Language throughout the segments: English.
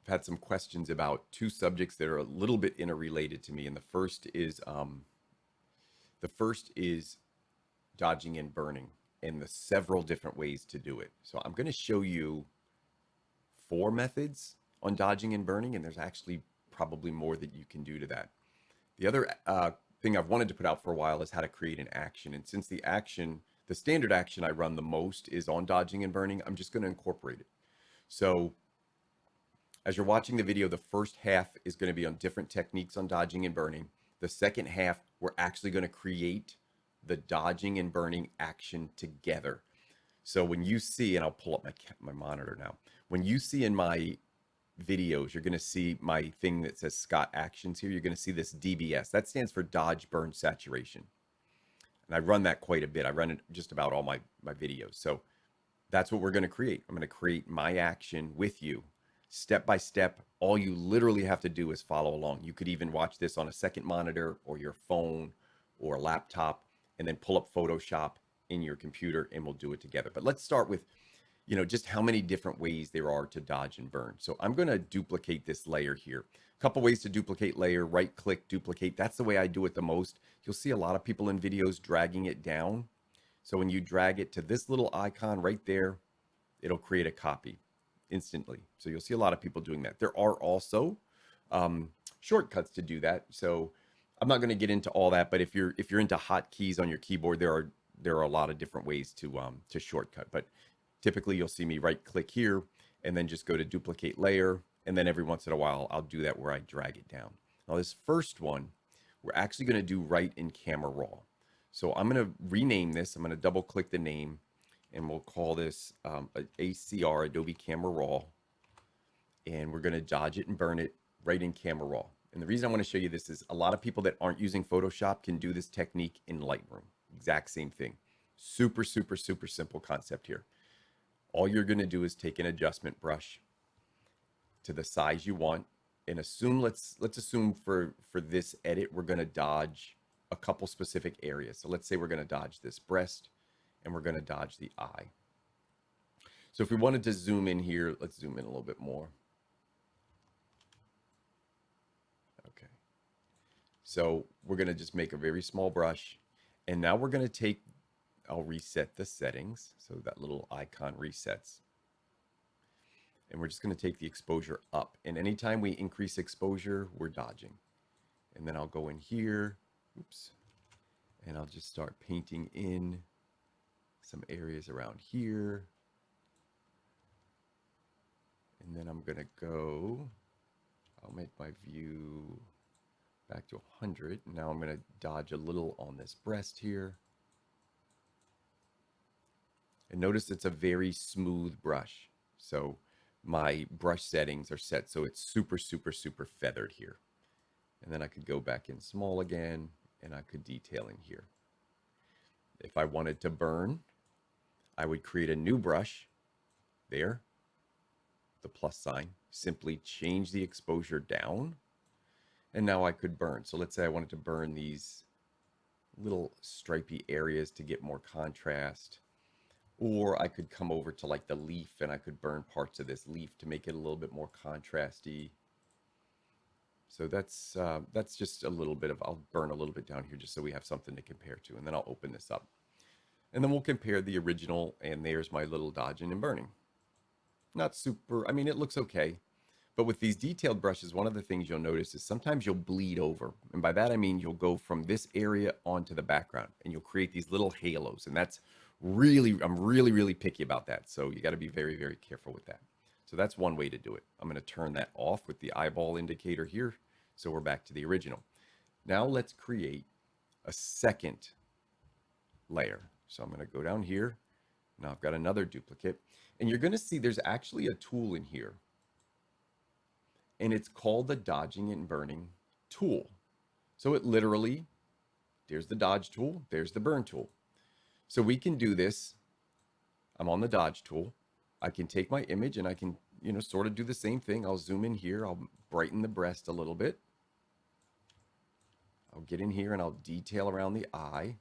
I've had some questions about two subjects that are a little bit interrelated to me, and the first is dodging and burning, and the several different ways to do it. So I'm going to show you four methods on dodging and burning, and there's actually probably more that you can do to that. The other thing I've wanted to put out for a while is how to create an action, and since the standard action I run the most is on dodging and burning, I'm just going to incorporate it. So as you're watching the video, the first half is going to be on different techniques on dodging and burning. The second half, we're actually going to create the dodging and burning action together. So when you see, and I'll pull up my monitor now, when you see in my videos, you're going to see my thing that says Scott Actions here. You're going to see this DBS. That stands for Dodge Burn Saturation. And I run that quite a bit. I run it just about all my videos. So that's what we're going to create. I'm going to create my action with you step by step. All you literally have to do is follow along. You could even watch this on a second monitor or your phone or a laptop and then pull up Photoshop in your computer and we'll do it together. But let's start with, just how many different ways there are to dodge and burn. So I'm going to duplicate this layer here. A couple ways to duplicate layer, right click, duplicate. That's the way I do it the most. You'll see a lot of people in videos dragging it down. So when you drag it to this little icon right there, it'll create a copy instantly. So you'll see a lot of people doing that. There are also shortcuts to do that. So I'm not going to get into all that, but if you're into hotkeys on your keyboard, there are a lot of different ways to shortcut. But typically you'll see me right click here and then just go to duplicate layer. And then every once in a while, I'll do that where I drag it down. Now this first one, we're actually going to do right in Camera Raw. So I'm going to rename this. I'm going to double click the name and we'll call this ACR, Adobe Camera Raw. And we're going to dodge it and burn it right in Camera Raw. And the reason I want to show you this is a lot of people that aren't using Photoshop can do this technique in Lightroom. Exact same thing. Super, super, super simple concept here. All you're going to do is take an adjustment brush to the size you want and let's assume for this edit, we're going to dodge a couple specific areas. So let's say we're going to dodge this breast and we're going to dodge the eye. So if we wanted to zoom in here, let's zoom in a little bit more. Okay. So we're going to just make a very small brush. And now we're going to I'll reset the settings. So that little icon resets. And we're just going to take the exposure up. And anytime we increase exposure, we're dodging. And then I'll go in here, oops, and I'll just start painting in some areas around here. And then I'm going to I'll make my view back to 100. Now I'm going to dodge a little on this breast here. And notice it's a very smooth brush. So my brush settings are set so it's super, super, super feathered here. And then I could go back in small again and I could detail in here. If I wanted to burn, I would create a new brush there, the plus sign, simply change the exposure down, and now I could burn. So let's say I wanted to burn these little stripy areas to get more contrast, or I could come over to like the leaf and I could burn parts of this leaf to make it a little bit more contrasty. So that's just a little bit of, I'll burn a little bit down here just so we have something to compare to, and then I'll open this up. And then we'll compare the original, and there's my little dodging and burning. Not super, I mean, it looks okay. But with these detailed brushes, one of the things you'll notice is sometimes you'll bleed over. And by that, I mean you'll go from this area onto the background and you'll create these little halos. And that's really, I'm really, really picky about that. So you got to be very, very careful with that. So that's one way to do it. I'm going to turn that off with the eyeball indicator here. So we're back to the original. Now let's create a second layer. So I'm going to go down here. Now I've got another duplicate. And you're going to see there's actually a tool in here. And it's called the dodging and burning tool. So it literally, there's the dodge tool, there's the burn tool. So we can do this. I'm on the dodge tool. I can take my image and I can, sort of do the same thing. I'll zoom in here. I'll brighten the breast a little bit. I'll get in here and I'll detail around the eye.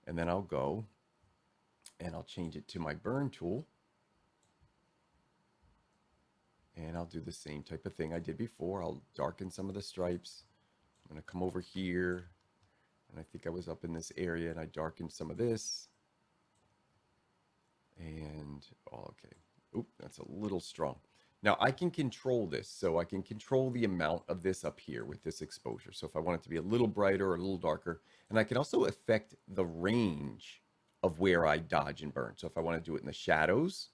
And then I'll go and I'll change it to my burn tool. And I'll do the same type of thing I did before. I'll darken some of the stripes. I'm going to come over here. And I think I was up in this area and I darkened some of this. And, oh, okay. Oop, that's a little strong. Now I can control this. So I can control the amount of this up here with this exposure. So if I want it to be a little brighter or a little darker, and I can also affect the range of where I dodge and burn. So if I want to do it in the shadows,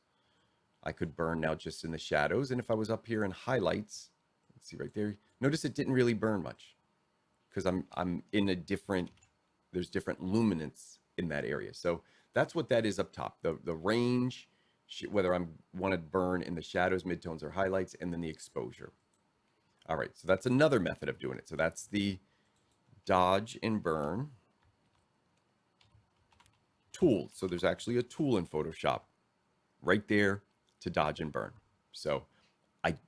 I could burn now just in the shadows. And if I was up here in highlights, let's see right there, notice it didn't really burn much because I'm in a different, there's different luminance in that area. So that's what that is up top. The range, whether I'm want to burn in the shadows, midtones, or highlights, and then the exposure. All right, so that's another method of doing it. So that's the dodge and burn tool. So there's actually a tool in Photoshop right there to dodge and burn. So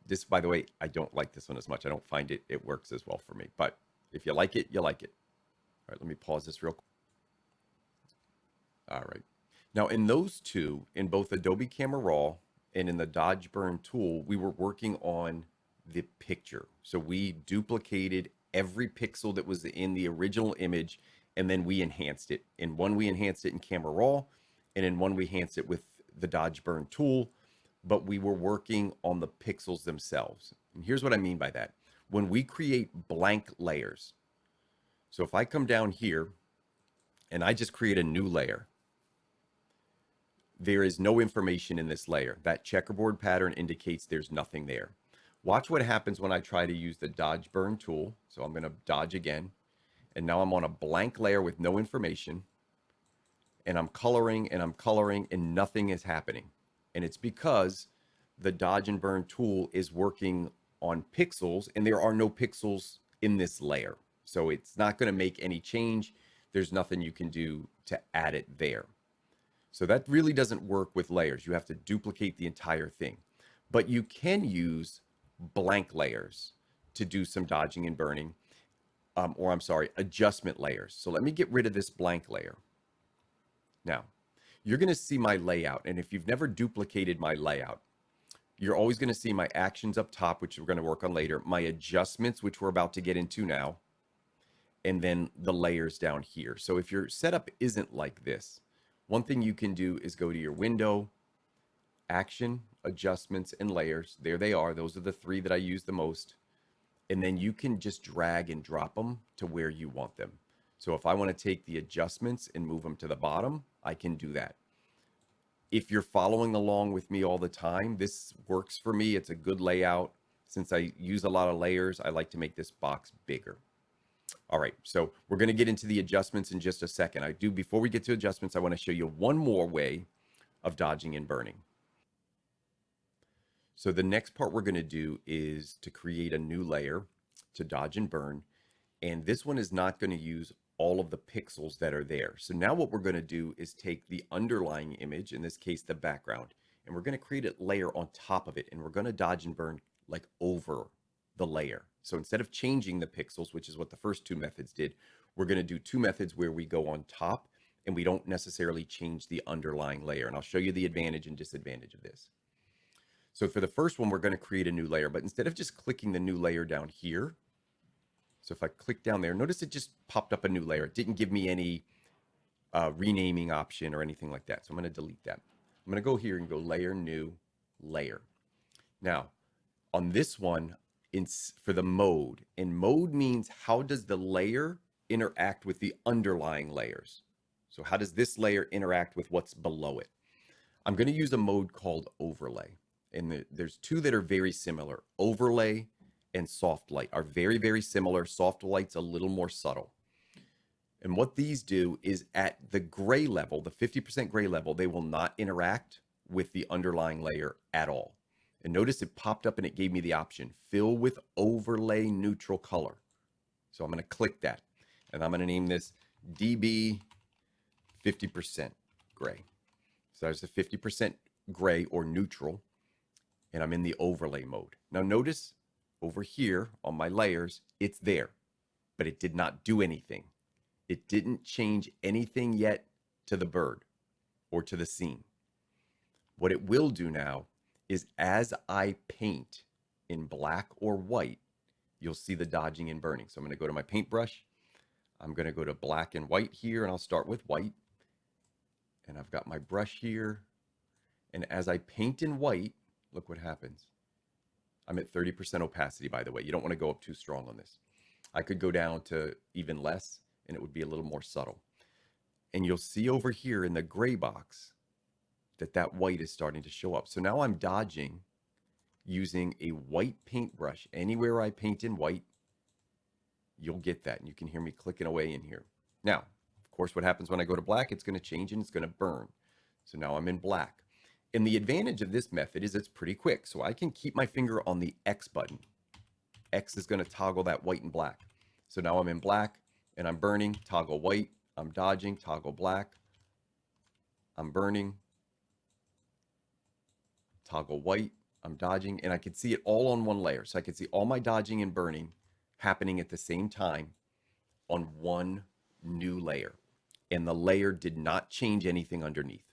this, by the way, I don't like this one as much. I don't find it works as well for me. But if you like it, you like it. All right, let me pause this real quick. All right. Now in those two, in both Adobe Camera Raw and in the Dodge Burn tool, we were working on the picture. So we duplicated every pixel that was in the original image, and then we enhanced it. In one, we enhanced it in Camera Raw, and in one, we enhanced it with the Dodge Burn tool, but we were working on the pixels themselves. And here's what I mean by that. When we create blank layers, so if I come down here and I just create a new layer, there is no information in this layer. That checkerboard pattern indicates there's nothing there. Watch what happens when I try to use the Dodge Burn tool. So I'm going to dodge again. And now I'm on a blank layer with no information. And I'm coloring and nothing is happening. And it's because the Dodge and Burn tool is working on pixels and there are no pixels in this layer. So it's not going to make any change. There's nothing you can do to add it there. So that really doesn't work with layers. You have to duplicate the entire thing. But you can use blank layers to do some dodging and burning, adjustment layers. So let me get rid of this blank layer. Now, you're going to see my layout. And if you've never duplicated my layout, you're always going to see my actions up top, which we're going to work on later, my adjustments, which we're about to get into now, and then the layers down here. So if your setup isn't like this, one thing you can do is go to your window, action, adjustments, and layers. There they are. Those are the three that I use the most. And then you can just drag and drop them to where you want them. So if I want to take the adjustments and move them to the bottom, I can do that. If you're following along with me all the time, this works for me. It's a good layout. Since I use a lot of layers, I like to make this box bigger. All right, so we're going to get into the adjustments in just a second. Before we get to adjustments, I want to show you one more way of dodging and burning. So the next part we're going to do is to create a new layer to dodge and burn. And this one is not going to use all of the pixels that are there. So now what we're going to do is take the underlying image, in this case, the background, and we're going to create a layer on top of it. And we're going to dodge and burn like over the layer. So instead of changing the pixels, which is what the first two methods did, we're going to do two methods where we go on top and we don't necessarily change the underlying layer. And I'll show you the advantage and disadvantage of this. So for the first one, we're going to create a new layer, but instead of just clicking the new layer down here, so if I click down there, notice it just popped up a new layer. It didn't give me any renaming option or anything like that. So I'm going to delete that. I'm going to go here and go layer, new layer. Now on this one, for the mode, and mode means how does the layer interact with the underlying layers? So how does this layer interact with what's below it? I'm going to use a mode called overlay. And there's two that are very similar. Overlay and soft light are very, very similar. Soft light's a little more subtle. And what these do is at the gray level, the 50% gray level, they will not interact with the underlying layer at all. And notice it popped up and it gave me the option, fill with overlay neutral color. So I'm going to click that and I'm going to name this DB 50% gray. So there's the 50% gray or neutral, and I'm in the overlay mode. Now notice over here on my layers, it's there, but it did not do anything. It didn't change anything yet to the bird or to the scene. What it will do now is as I paint in black or white, you'll see the dodging and burning. So I'm going to go to my paintbrush. I'm going to go to black and white here, and I'll start with white. And I've got my brush here. And as I paint in white, look what happens. I'm at 30% opacity, by the way. You don't want to go up too strong on this. I could go down to even less, and it would be a little more subtle. And you'll see over here in the gray box that that white is starting to show up. So now I'm dodging using a white paintbrush. Anywhere I paint in white, you'll get that. And you can hear me clicking away in here. Now, of course, what happens when I go to black, it's going to change and it's going to burn. So now I'm in black. And the advantage of this method is it's pretty quick. So I can keep my finger on the X button. X is going to toggle that white and black. So now I'm in black and I'm burning, toggle white. I'm dodging, toggle black. I'm burning, toggle white. I'm dodging, and I can see it all on one layer. So I can see all my dodging and burning happening at the same time on one new layer. And the layer did not change anything underneath.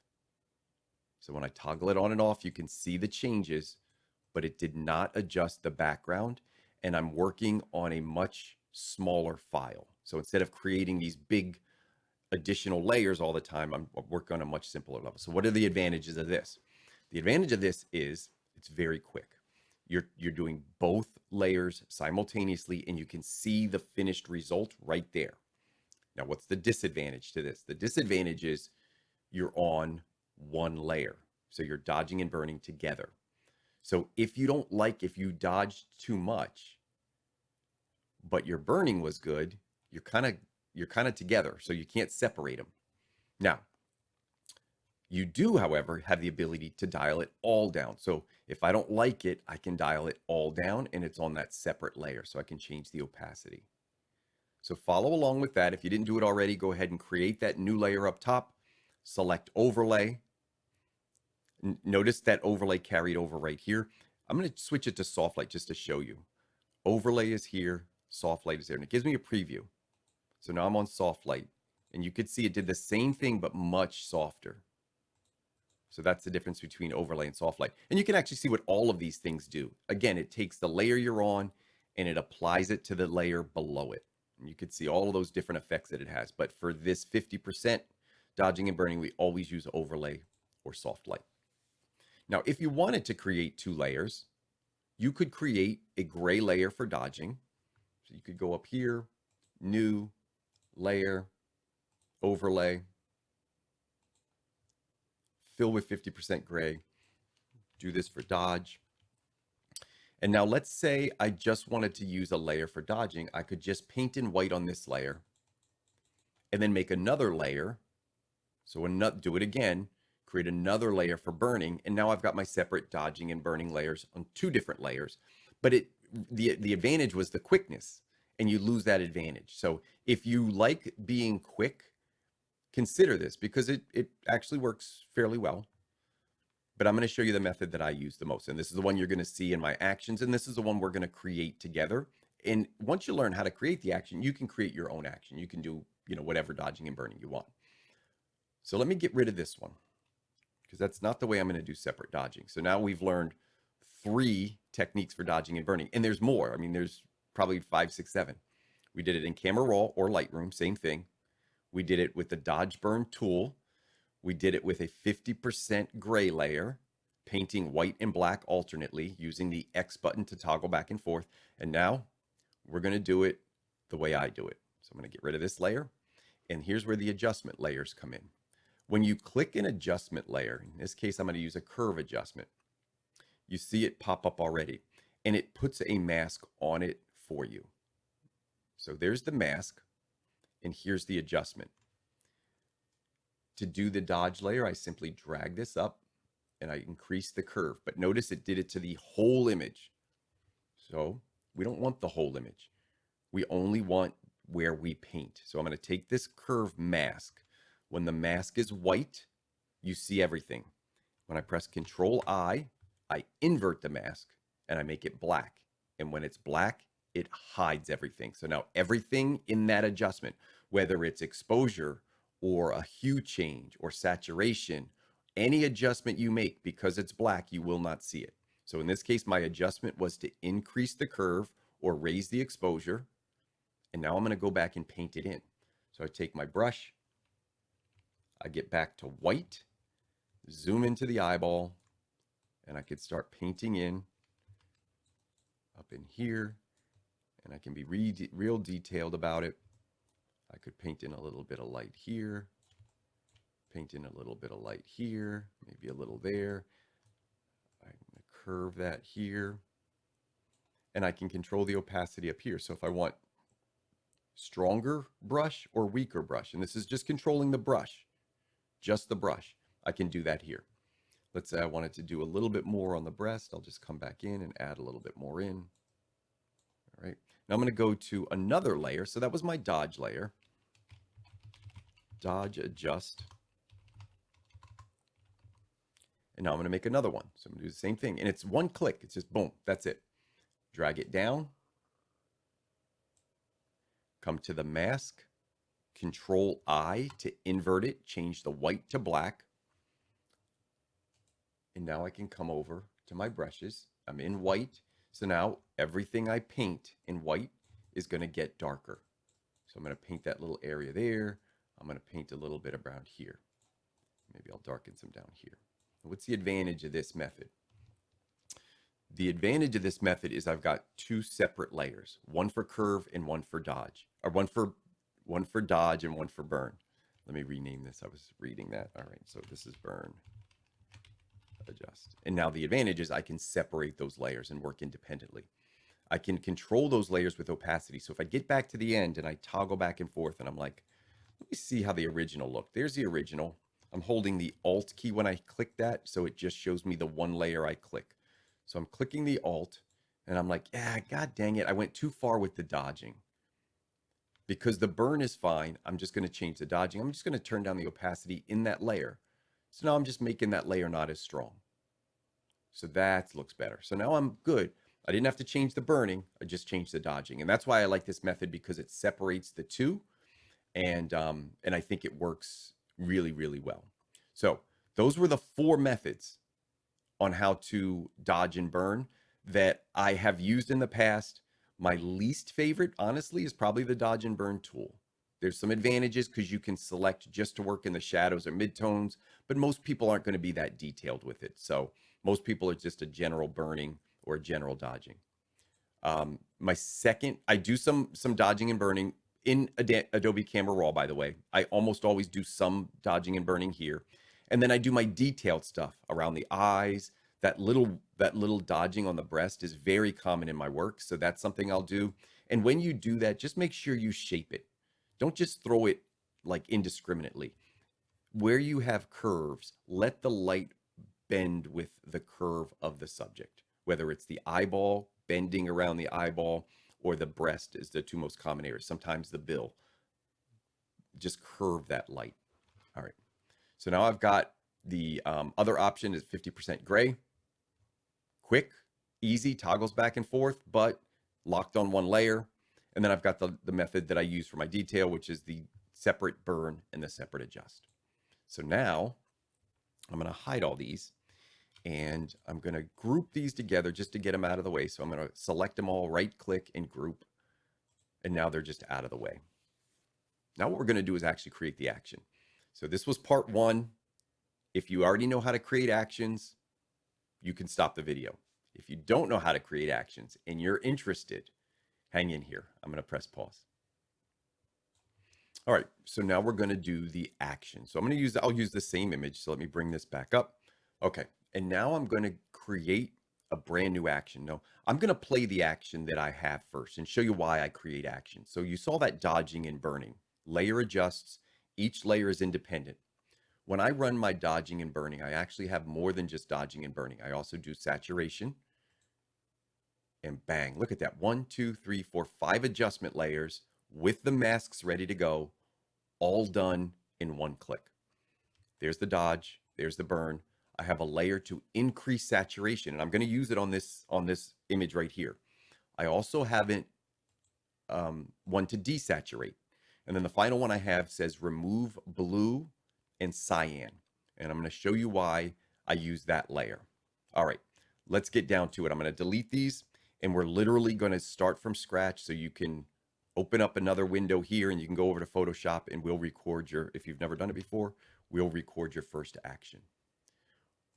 So when I toggle it on and off, you can see the changes, but it did not adjust the background. And I'm working on a much smaller file. So instead of creating these big additional layers all the time, I'm working on a much simpler level. So what are the advantages of this? The advantage of this is it's very quick. You're doing both layers simultaneously, and you can see the finished result right there. Now, what's the disadvantage to this? The disadvantage is you're on one layer. So you're dodging and burning together. So if you dodged too much, but your burning was good, you're kind of together. So you can't separate them. Now, you do, however, have the ability to dial it all down. So if I don't like it, I can dial it all down and it's on that separate layer. So I can change the opacity. So follow along with that. If you didn't do it already, go ahead and create that new layer up top. Select overlay. Notice that overlay carried over right here. I'm going to switch it to soft light just to show you. Overlay is here. Soft light is there. And it gives me a preview. So now I'm on soft light. And you could see it did the same thing, but much softer. So that's the difference between overlay and soft light. And you can actually see what all of these things do. Again, it takes the layer you're on and it applies it to the layer below it. And you can see all of those different effects that it has. But for this 50% dodging and burning, we always use overlay or soft light. Now, if you wanted to create two layers, you could create a gray layer for dodging. So you could go up here, new, layer, overlay, fill with 50% gray, do this for dodge. And now let's say I just wanted to use a layer for dodging. I could just paint in white on this layer and then make another layer. So do it again, create another layer for burning. And now I've got my separate dodging and burning layers on two different layers. But the advantage was the quickness, and you lose that advantage. So if you like being quick, consider this because it actually works fairly well. But I'm going to show you the method that I use the most. And this is the one you're going to see in my actions. And this is the one we're going to create together. And once you learn how to create the action, you can create your own action. You can do, whatever dodging and burning you want. So let me get rid of this one because that's not the way I'm going to do separate dodging. So now we've learned 3 techniques for dodging and burning. And there's more. I mean, there's probably 5, 6, 7. We did it in Camera Raw or Lightroom, same thing. We did it with the Dodge Burn tool. We did it with a 50% gray layer, painting white and black alternately, using the X button to toggle back and forth. And now we're going to do it the way I do it. So I'm going to get rid of this layer. And here's where the adjustment layers come in. When you click an adjustment layer, in this case, I'm going to use a curve adjustment. You see it pop up already, and it puts a mask on it for you. So there's the mask. And here's the adjustment. To do the dodge layer, I simply drag this up and I increase the curve. But notice it did it to the whole image. So we don't want the whole image. We only want where we paint. So I'm going to take this curve mask. When the mask is white, you see everything. When I press Control-I, I invert the mask and I make it black. And when it's black, it hides everything. So now everything in that adjustment, whether it's exposure or a hue change or saturation, any adjustment you make, because it's black, you will not see it. So in this case, my adjustment was to increase the curve or raise the exposure. And now I'm going to go back and paint it in. So I take my brush, I get back to white, zoom into the eyeball, and I could start painting in up in here, and I can be real detailed about it. I could paint in a little bit of light here, paint in a little bit of light here, maybe a little there. I'm going to curve that here, and I can control the opacity up here. So if I want stronger brush or weaker brush, and this is just controlling the brush, just the brush, I can do that here. Let's say I wanted to do a little bit more on the breast. I'll just come back in and add a little bit more in. All right. Now I'm going to go to another layer. So that was my dodge layer. Dodge, adjust. And now I'm going to make another one. So I'm going to do the same thing. And it's one click. It's just boom. That's it. Drag it down. Come to the mask. Control I to invert it. Change the white to black. And now I can come over to my brushes. I'm in white. So now everything I paint in white is going to get darker. So I'm going to paint that little area there. I'm going to paint a little bit around here. Maybe I'll darken some down here. What's the advantage of this method? The advantage of this method is I've got two separate layers, one for curve and one for dodge, or one for dodge and one for burn. Let me rename this. I was reading that. All right, so this is burn, adjust. And now the advantage is I can separate those layers and work independently. I can control those layers with opacity. So if I get back to the end and I toggle back and forth and I'm like, let me see how the original looked. There's the original. I'm holding the Alt key when I click that, so it just shows me the one layer I click. So I'm clicking the Alt, and I'm like, yeah, god dang it, I went too far with the dodging. Because the burn is fine, I'm just going to change the dodging. I'm just going to turn down the opacity in that layer. So now I'm just making that layer not as strong. So that looks better. So now I'm good. I didn't have to change the burning. I just changed the dodging. And that's why I like this method, because it separates the two. And I think it works really, really well. So those were the 4 methods on how to dodge and burn that I have used in the past. My least favorite, honestly, is probably the dodge and burn tool. There's some advantages because you can select just to work in the shadows or midtones, but most people aren't going to be that detailed with it. So most people are just a general burning or a general dodging. My second, I do some dodging and burning in Adobe Camera Raw, by the way. I almost always do some dodging and burning here. And then I do my detailed stuff around the eyes. That little dodging on the breast is very common in my work. So that's something I'll do. And when you do that, just make sure you shape it. Don't just throw it like indiscriminately. Where you have curves, let the light bend with the curve of the subject, whether it's the eyeball, bending around the eyeball, or the breast is the 2 most common areas. Sometimes the bill. Just curve that light. All right. So now I've got the other option is 50% gray. Quick, easy, toggles back and forth, but locked on one layer. And then I've got the method that I use for my detail, which is the separate burn and the separate adjust. So now I'm going to hide all these. And I'm going to group these together just to get them out of the way. So I'm going to select them all, right click and group. And now they're just out of the way. Now what we're going to do is actually create the action. So this was part 1. If you already know how to create actions, you can stop the video. If you don't know how to create actions and you're interested, hang in here. I'm going to press pause. All right, so now we're going to do the action. So I'll use the same image. So let me bring this back up. Okay. And now I'm going to create a brand new action. No, I'm going to play the action that I have first and show you why I create action. So you saw that dodging and burning. Layer adjusts. Each layer is independent. When I run my dodging and burning, I actually have more than just dodging and burning. I also do saturation. And bang, look at that. 1, 2, 3, 4, 5 adjustment layers with the masks ready to go, all done in one click. There's the dodge. There's the burn. I have a layer to increase saturation, and I'm going to use it on this image right here. I also have one to desaturate. And then the final one I have says remove blue and cyan. And I'm going to show you why I use that layer. All right, let's get down to it. I'm going to delete these, and we're literally going to start from scratch, so you can open up another window here and you can go over to Photoshop and we'll record your, if you've never done it before, we'll record your first action.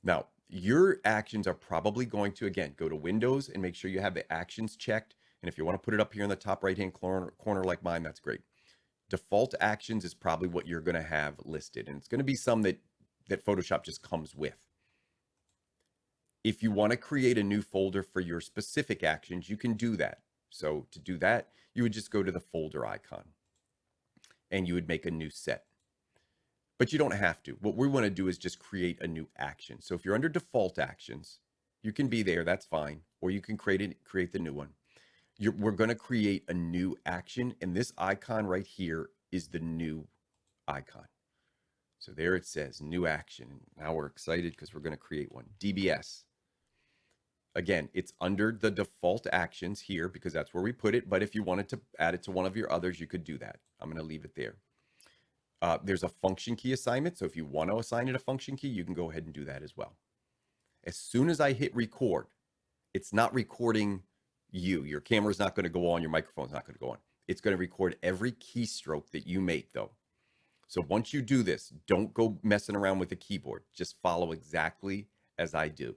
Now, your actions are probably going to, again, go to Windows and make sure you have the actions checked. And if you want to put it up here in the top right-hand corner like mine, that's great. Default actions is probably what you're going to have listed. And it's going to be some that Photoshop just comes with. If you want to create a new folder for your specific actions, you can do that. So to do that, you would just go to the folder icon and you would make a new set. But you don't have to. What we want to do is just create a new action. So if you're under default actions, you can be there, that's fine. Or you can create the new one. We're going to create a new action, and this icon right here is the new icon. So there it says new action. Now we're excited because we're going to create one. DBS. Again, it's under the default actions here because that's where we put it. But if you wanted to add it to one of your others, you could do that. I'm going to leave it there. There's a function key assignment. So if you want to assign it a function key, you can go ahead and do that as well. As soon as I hit record, it's not recording you. Your camera's not going to go on. Your microphone's not going to go on. It's going to record every keystroke that you make, though. So once you do this, don't go messing around with the keyboard. Just follow exactly as I do.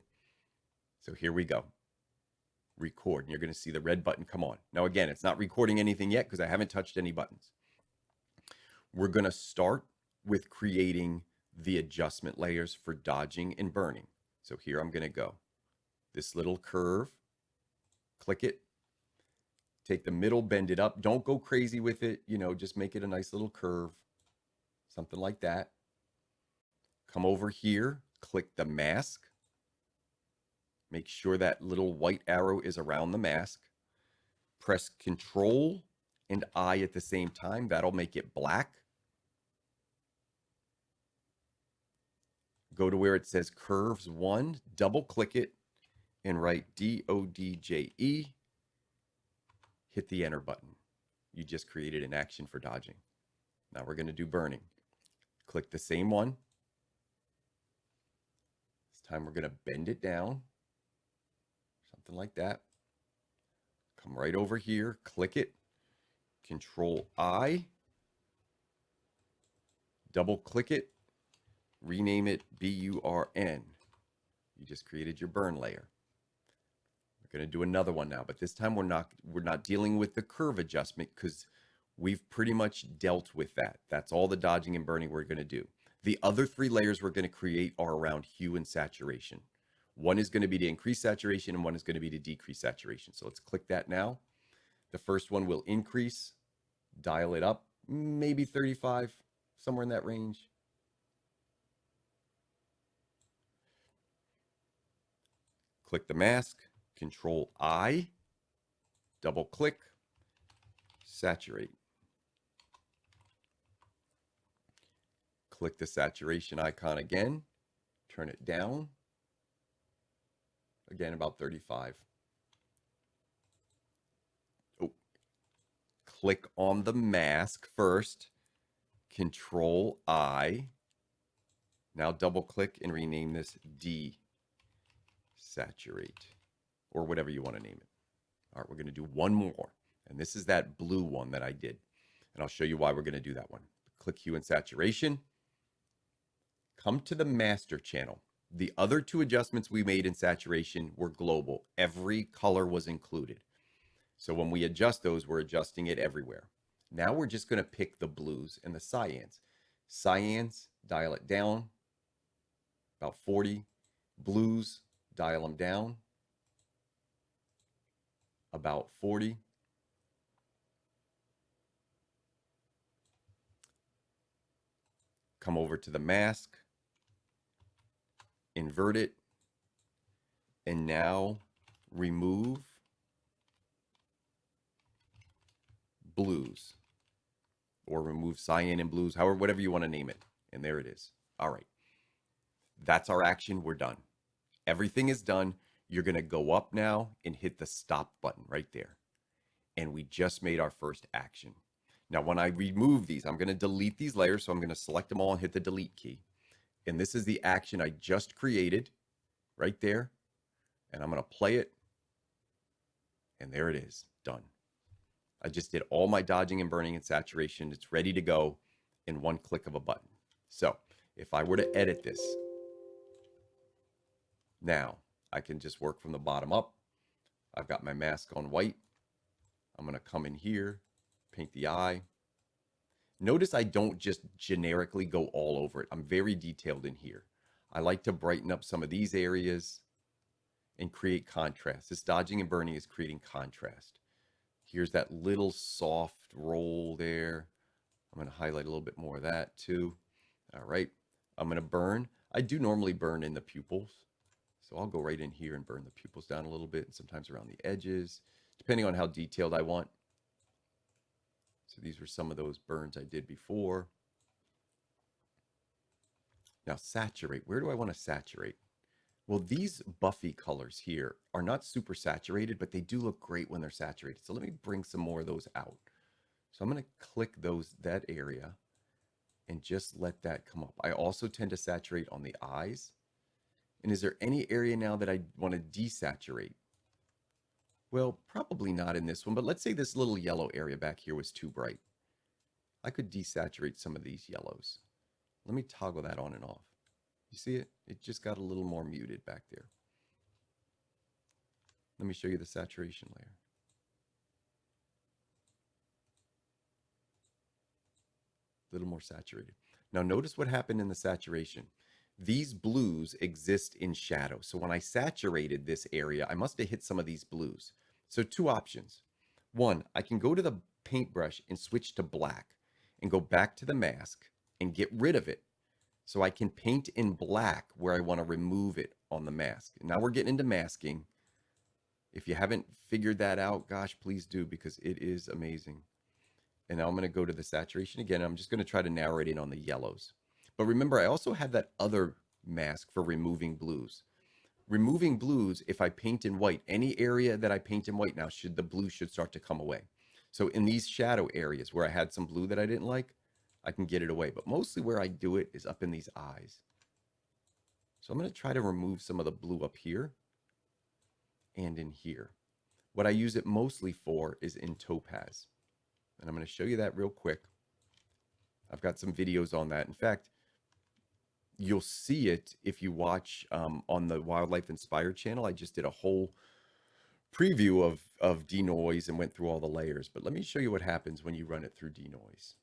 So here we go. Record. And you're going to see the red button come on. Now, again, it's not recording anything yet because I haven't touched any buttons. We're going to start with creating the adjustment layers for dodging and burning. So here I'm going to go. This little curve, click it, take the middle, bend it up. Don't go crazy with it. You know, just make it a nice little curve, something like that. Come over here, click the mask. Make sure that little white arrow is around the mask. Press Control and I at the same time. That'll make it black. Go to where it says Curves 1, double click it, and write DODJE. Hit the enter button. You just created an action for dodging. Now we're going to do burning. Click the same one. This time we're going to bend it down. Something like that. Come right over here, click it, Control I, double click it, rename it BURN. You just created your burn layer. We're going to do another one now, but this time we're not dealing with the curve adjustment because we've pretty much dealt with that. That's all the dodging and burning we're going to do. The other three layers we're going to create are around hue and saturation. One is going to be to increase saturation and one is going to be to decrease saturation. So let's click that now. The first one will increase, dial it up, maybe 35, somewhere in that range. Click the mask, Control I, double click, saturate. Click the saturation icon again, turn it down. Again, about 35. Oh. Click on the mask first, Control I. Now double click and rename this desaturate, or whatever you want to name it. All right, we're going to do one more. And this is that blue one that I did. And I'll show you why we're going to do that one. Click hue and saturation. Come to the master channel. The other two adjustments we made in saturation were global. Every color was included. So when we adjust those, we're adjusting it everywhere. Now we're just going to pick the blues and the cyans. Cyans, dial it down, about 40. Blues, dial them down, about 40. Come over to the mask, invert it, and now remove blues, or remove cyan and blues, however, whatever you want to name it. And there it is. All right. That's our action. We're done. Everything is done. You're going to go up now and hit the stop button right there. And we just made our first action. Now, when I remove these, I'm going to delete these layers. So I'm going to select them all and hit the delete key. And this is the action I just created right there. And I'm going to play it. And there it is, done. I just did all my dodging and burning and saturation. It's ready to go in one click of a button. So if I were to edit this, now I can just work from the bottom up. I've got my mask on white. I'm going to come in here, paint the eye. Notice I don't just generically go all over it. I'm very detailed in here. I like to brighten up some of these areas and create contrast. This dodging and burning is creating contrast. Here's that little soft roll there. I'm going to highlight a little bit more of that too. All right. I'm going to burn. I do normally burn in the pupils. So I'll go right in here and burn the pupils down a little bit, and sometimes around the edges, depending on how detailed I want. So these were some of those burns I did before. Now saturate. Where do I want to saturate? Well, these buffy colors here are not super saturated, but they do look great when they're saturated. So let me bring some more of those out. So I'm going to click that area and just let that come up. I also tend to saturate on the eyes. And is there any area now that I want to desaturate? Well, probably not in this one, but let's say this little yellow area back here was too bright. I could desaturate some of these yellows. Let me toggle that on and off. You see it? It just got a little more muted back there. Let me show you the saturation layer. A little more saturated. Now notice what happened in the saturation. These blues exist in shadow. So when I saturated this area, I must have hit some of these blues. So two options. One, I can go to the paintbrush and switch to black and go back to the mask and get rid of it. So I can paint in black where I want to remove it on the mask. Now we're getting into masking. If you haven't figured that out, gosh, please do, because it is amazing. And now I'm going to go to the saturation again. I'm just going to try to narrow it in on the yellows. But remember, I also have that other mask for removing blues. Removing blues, if I paint in white, any area that I paint in white now, the blue should start to come away. So in these shadow areas where I had some blue that I didn't like, I can get it away. But mostly where I do it is up in these eyes. So I'm going to try to remove some of the blue up here and in here. What I use it mostly for is in topaz. And I'm going to show you that real quick. I've got some videos on that. In fact, you'll see it if you watch on the Wildlife Inspired channel. I just did a whole preview of denoise and went through all the layers. But let me show you what happens when you run it through denoise,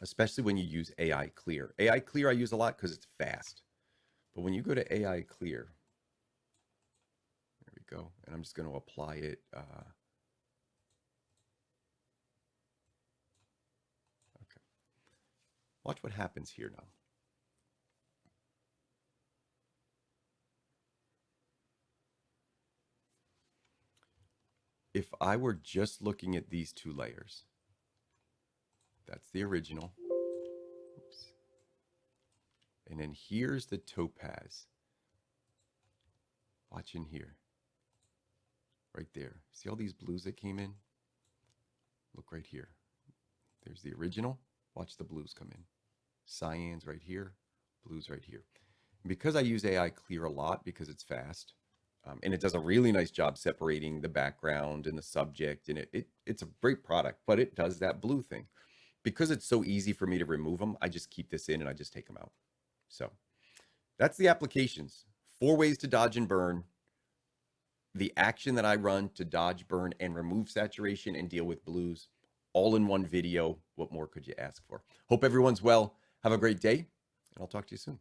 especially when you use AI Clear. AI Clear I use a lot because it's fast. But when you go to AI Clear, there we go. And I'm just going to apply it. Watch what happens here now. If I were just looking at these two layers, that's the original. Oops. And then here's the topaz. Watch in here. Right there. See all these blues that came in? Look right here. There's the original. Watch the blues come in. Cyans right here, blues right here. And because I use AI Clear a lot because it's fast, and it does a really nice job separating the background and the subject, and it's a great product, but it does that blue thing. Because it's so easy for me to remove them, I just keep this in and I just take them out. So that's the applications. 4 ways to dodge and burn. The action that I run to dodge, burn, and remove saturation and deal with blues, all in one video. What more could you ask for? Hope everyone's well. Have a great day, and I'll talk to you soon.